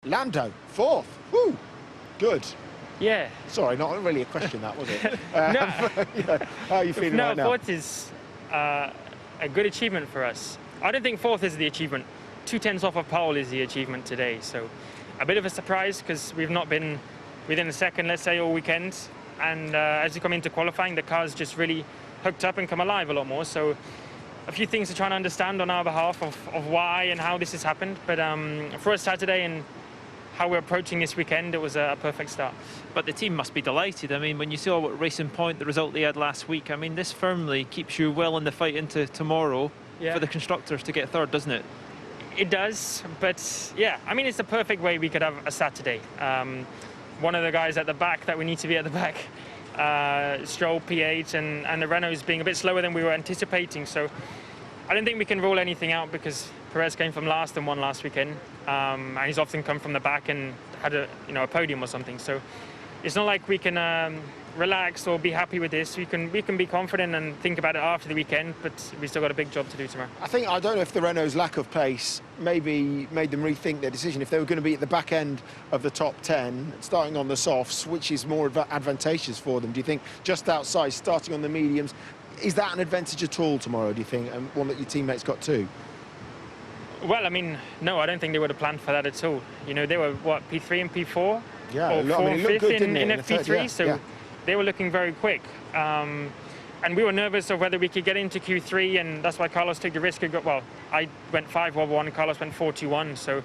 Lando, fourth. Woo, good. Yeah. Sorry, not really a question, that was it? No. Yeah, how are you feeling right now? Fourth is a good achievement for us. I don't think fourth is the achievement. 2/10 off of pole is the achievement today. So a bit of a surprise because we've not been within the second, let's say, all weekend. And as you come into qualifying, the car's just really hooked up and come alive a lot more. So a few things to try and understand on our behalf of why and how this has happened. But for us Saturday and how we're approaching this weekend, it was a perfect start. But the team must be delighted. I mean, when you saw what Racing Point, the result they had last week, I mean, this firmly keeps you well in the fight into tomorrow for the constructors to get third, doesn't it? It does, but yeah, I mean, it's the perfect way we could have a Saturday. One of the guys at the back that we need to be at the back, Stroll P8, and the Renault's being a bit slower than we were anticipating. So I don't think we can rule anything out because Perez came from last and won last weekend, and he's often come from the back and had a podium or something. So it's not like we can relax or be happy with this. We can be confident and think about it after the weekend, but we still got a big job to do tomorrow. I don't know if the Renault's lack of pace maybe made them rethink their decision. If they were going to be at the back end of the top 10, starting on the softs, which is more advantageous for them, do you think just outside, starting on the mediums, is that an advantage at all tomorrow, do you think, and one that your teammates got too? Well, I mean, no, I don't think they would have planned for that at all. They were, what, P3 and P4? Yeah, or 4th and 5th in FP3, so they were looking very quick. And we were nervous of whether we could get into Q3, and that's why Carlos took the risk. Well, I went 5-1, Carlos went 4-1, so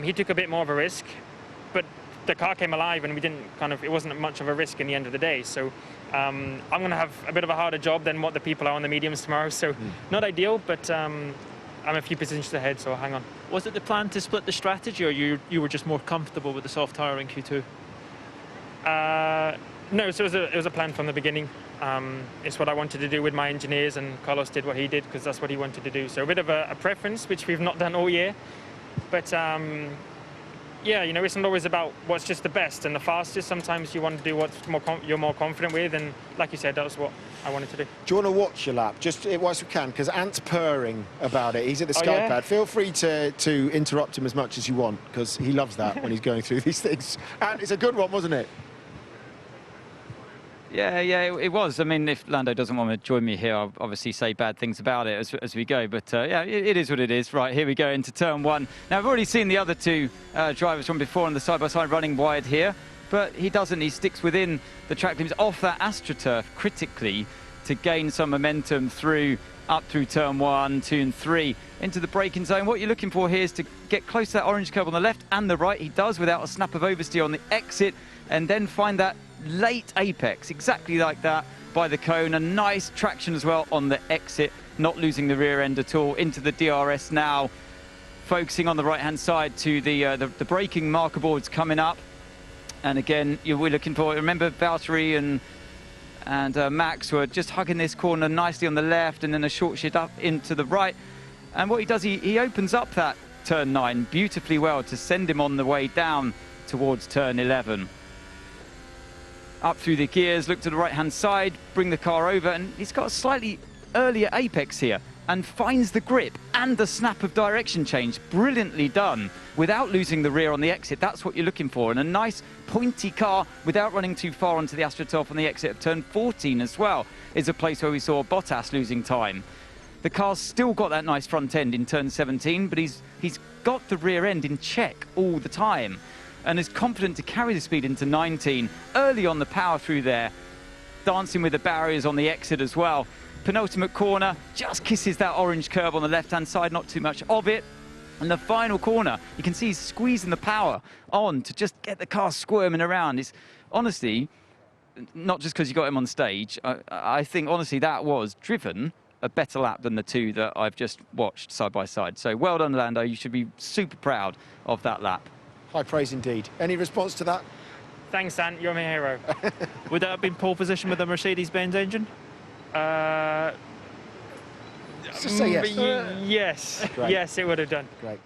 he took a bit more of a risk. But the car came alive, and it wasn't much of a risk in the end of the day. So I'm going to have a bit of a harder job than what the people are on the mediums tomorrow. So not ideal, but I'm a few positions ahead, so I'll hang on. Was it the plan to split the strategy, or you were just more comfortable with the soft tyre in Q2? No, so it was a plan from the beginning. It's what I wanted to do with my engineers, and Carlos did what he did because that's what he wanted to do. So a bit of a preference, which we've not done all year. But yeah, it's not always about what's just the best and the fastest. Sometimes you want to do what you're more confident with, and like you said, that was what I wanted to do. Do you want to watch your lap? Just whilst we can, because Ant's purring about it. He's at the sky pad. Feel free to interrupt him as much as you want, because he loves that when he's going through these things. And it's a good one, wasn't it? Yeah, it was. I mean, if Lando doesn't want to join me here, I'll obviously say bad things about it as we go. But yeah, it is what it is. Right, here we go into turn one. Now, I've already seen the other two drivers from before on the side-by-side running wide here. But he doesn't. He sticks within the track limits off that AstroTurf critically to gain some momentum up through turn 1, 2 and 3 into the braking zone. What you're looking for here is to get close to that orange curb on the left and the right. He does without a snap of oversteer on the exit, and then find that late apex, exactly like that, by the cone. A nice traction as well on the exit, not losing the rear end at all. Into the DRS now, focusing on the right-hand side to the braking marker boards coming up. And again, we're looking for, remember, Valtteri and Max were just hugging this corner nicely on the left, and then a short shift up into the right. And what he does, he opens up that turn 9 beautifully well to send him on the way down towards turn 11. Up through the gears, look to the right-hand side, bring the car over, and he's got a slightly earlier apex here and finds the grip and the snap of direction change. Brilliantly done without losing the rear on the exit. That's what you're looking for. And a nice pointy car without running too far onto the AstroTurf on the exit of turn 14 as well is a place where we saw Bottas losing time. The car's still got that nice front end in turn 17, but he's got the rear end in check all the time and is confident to carry the speed into 19. Early on the power through there, dancing with the barriers on the exit as well. Penultimate corner, just kisses that orange curb on the left-hand side, not too much of it. And the final corner, you can see he's squeezing the power on to just get the car squirming around. It's honestly, not just because you got him on stage, I think honestly that was driven a better lap than the two that I've just watched side by side. So well done, Lando. You should be super proud of that lap. High praise indeed. Any response to that? Thanks, Ant. You're my hero. Would that have been pole position with the Mercedes-Benz engine? Just say yes. Yes. Great. Yes, it would have done. Great.